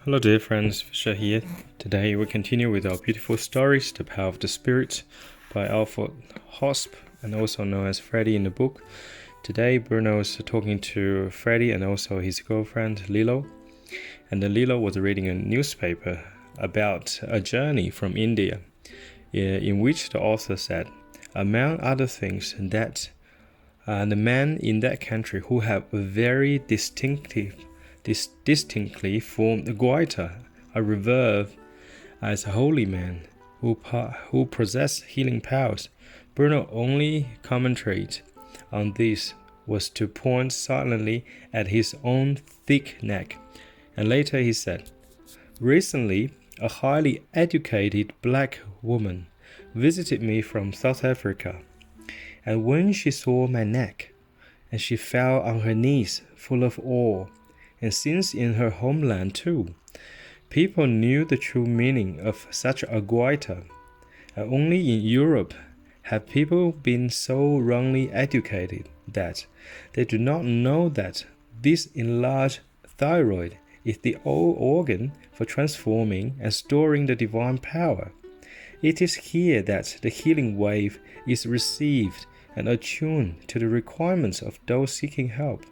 Hello dear friends, Fisher here. Today we continue with our beautiful stories, The Power of the Spirit by ALFRED HOSP, and also known as Freddie in the book. Today Bruno is talking to Freddie and also his girlfriend Lilo. And then Lilo was reading a newspaper about a journey from India, in which the author said, among other things, that the men in that country who have a very distinctly formed goiter are revered as holy men who possess healing powers. Bruno only commentary on this was to point silently at his own thick neck, and later he said, recently a highly educated black woman visited me from South Africa, and when she saw my neck, and she fell on her knees full of awe. And since in her homeland too, people knew the true meaning of such a goiter, only in Europe have people been so wrongly educated that they do not know that this enlarged thyroid is the old organ for transforming and storing the divine power. It is here that the healing wave is received and attuned to the requirements of those seeking help,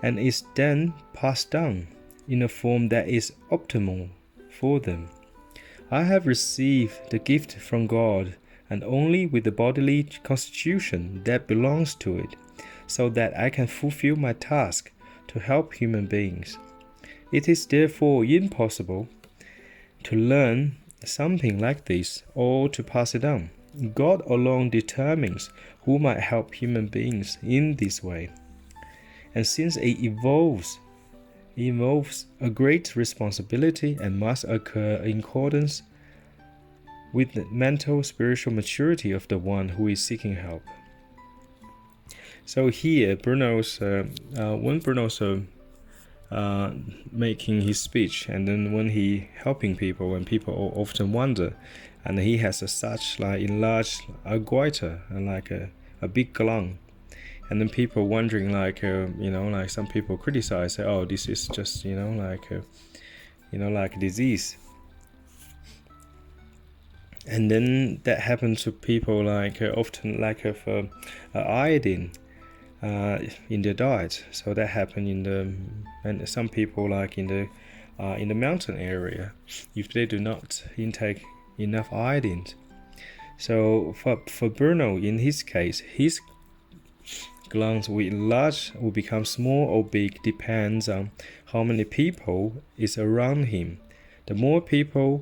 and is then passed down in a form that is optimal for them. I have received the gift from God, and only with the bodily constitution that belongs to it, so that I can fulfill my task to help human beings. It is therefore impossible to learn something like this or to pass it on. God alone determines who might help human beings in this way. And since it involves a great responsibility and must occur in accordance with the mental spiritual maturity of the one who is seeking help. So here, when Bruno's making his speech, and then when he helping people, when people often wonder, and he has such enlarged goiter and a big gland. And then people wondering, some people criticize, say, oh, this is just, like a disease. And then that happens to people often lack of iodine in their diet. So that happened and some people in the mountain area, if they do not intake enough iodine. So for Bruno, in his case, his glands will enlarge, will become small or big, depends on how many people is around him. The more people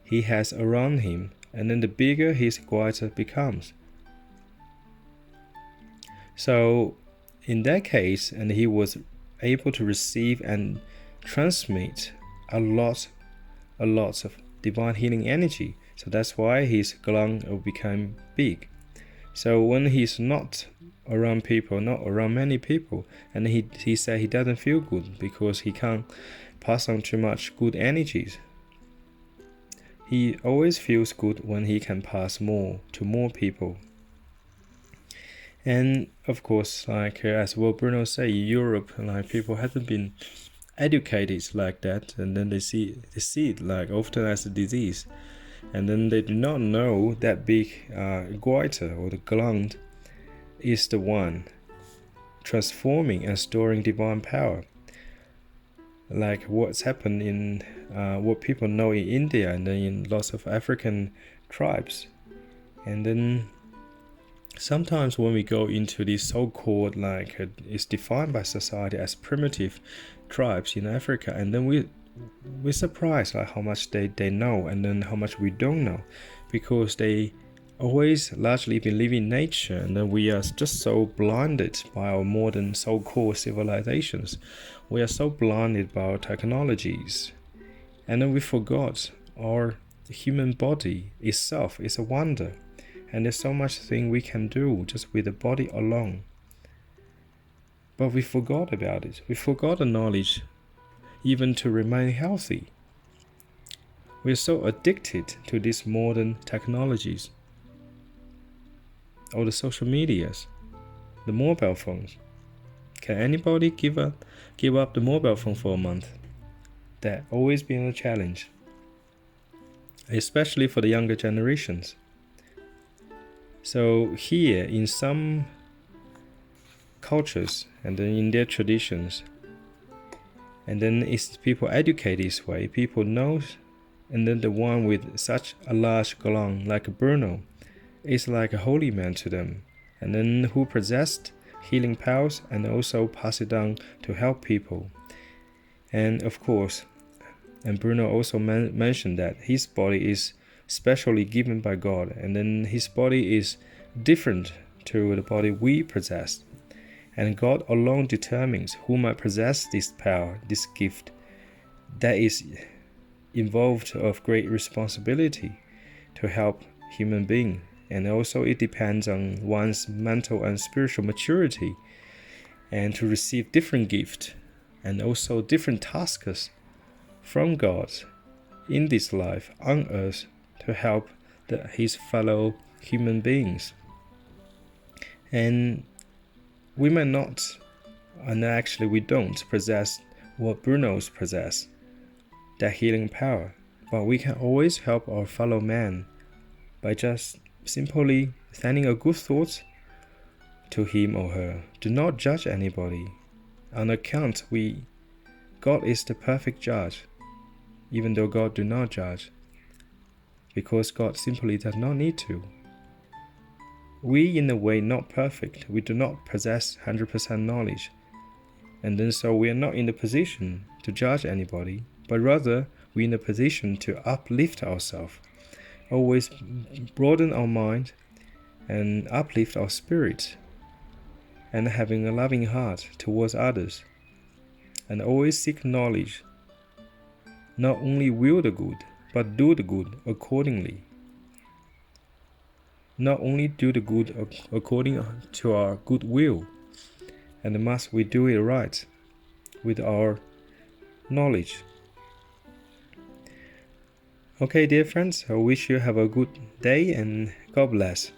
he has around him, and then the bigger his goiter becomes. So in that case, and he was able to receive and transmit a lot of divine healing energy. So that's why his gland will become big. So when he's not around people, not around many people, and he said he doesn't feel good because he can't pass on too much good energies. He always feels good when he can pass more to more people. And of course, as well Bruno said, in Europe, people haven't been educated like that, and then they see it often as a disease. And then they do not know that big goiter or the gland is the one transforming and storing divine power. Like what's happened in what people know in India and then in lots of African tribes. And then sometimes when we go into these so-called it's defined by society as primitive tribes in Africa, and then we're surprised how much they know and then how much we don't know, because they always largely believe in nature, and then we are just so blinded by our modern so-called civilizations. We are so blinded by our technologies, and then we forgot our human body itself is a wonder, and there's so much thing we can do just with the body alone. But we forgot about it. We forgot the knowledge even to remain healthy. We're so addicted to these modern technologies, or the social medias, the mobile phones. Can anybody give up the mobile phone for a month? That always been a challenge, especially for the younger generations. So here, in some cultures and then in their traditions, and then it's people educate this way, people know, and then the one with such a large gland like Bruno is like a holy man to them, and then who possessed healing powers and also pass it on to help people. And of course, and Bruno also mentioned that his body is specially given by God, and then his body is different to the body we possess. And God alone determines who might possess this power, this gift. That is involved of great responsibility to help human beings. And also it depends on one's mental and spiritual maturity, and to receive different gifts and also different tasks from God in this life on earth to help his fellow human beings. And we may not, and actually we don't possess what Bruno's possess, that healing power, but we can always help our fellow man by just simply sending a good thought to him or her. Do not judge anybody. On account God is the perfect judge, even though God do not judge, because God simply does not need to. We, in a way, not perfect. We do not possess 100% knowledge, and then so we are not in the position to judge anybody, but rather we are in the position to uplift ourselves, always broaden our mind and uplift our spirit, and having a loving heart towards others, and always seek knowledge, not only will the good, but do the good accordingly. Not only do the good according to our good will, and must we do it right with our knowledge. Okay, dear friends, I wish you have a good day and God bless.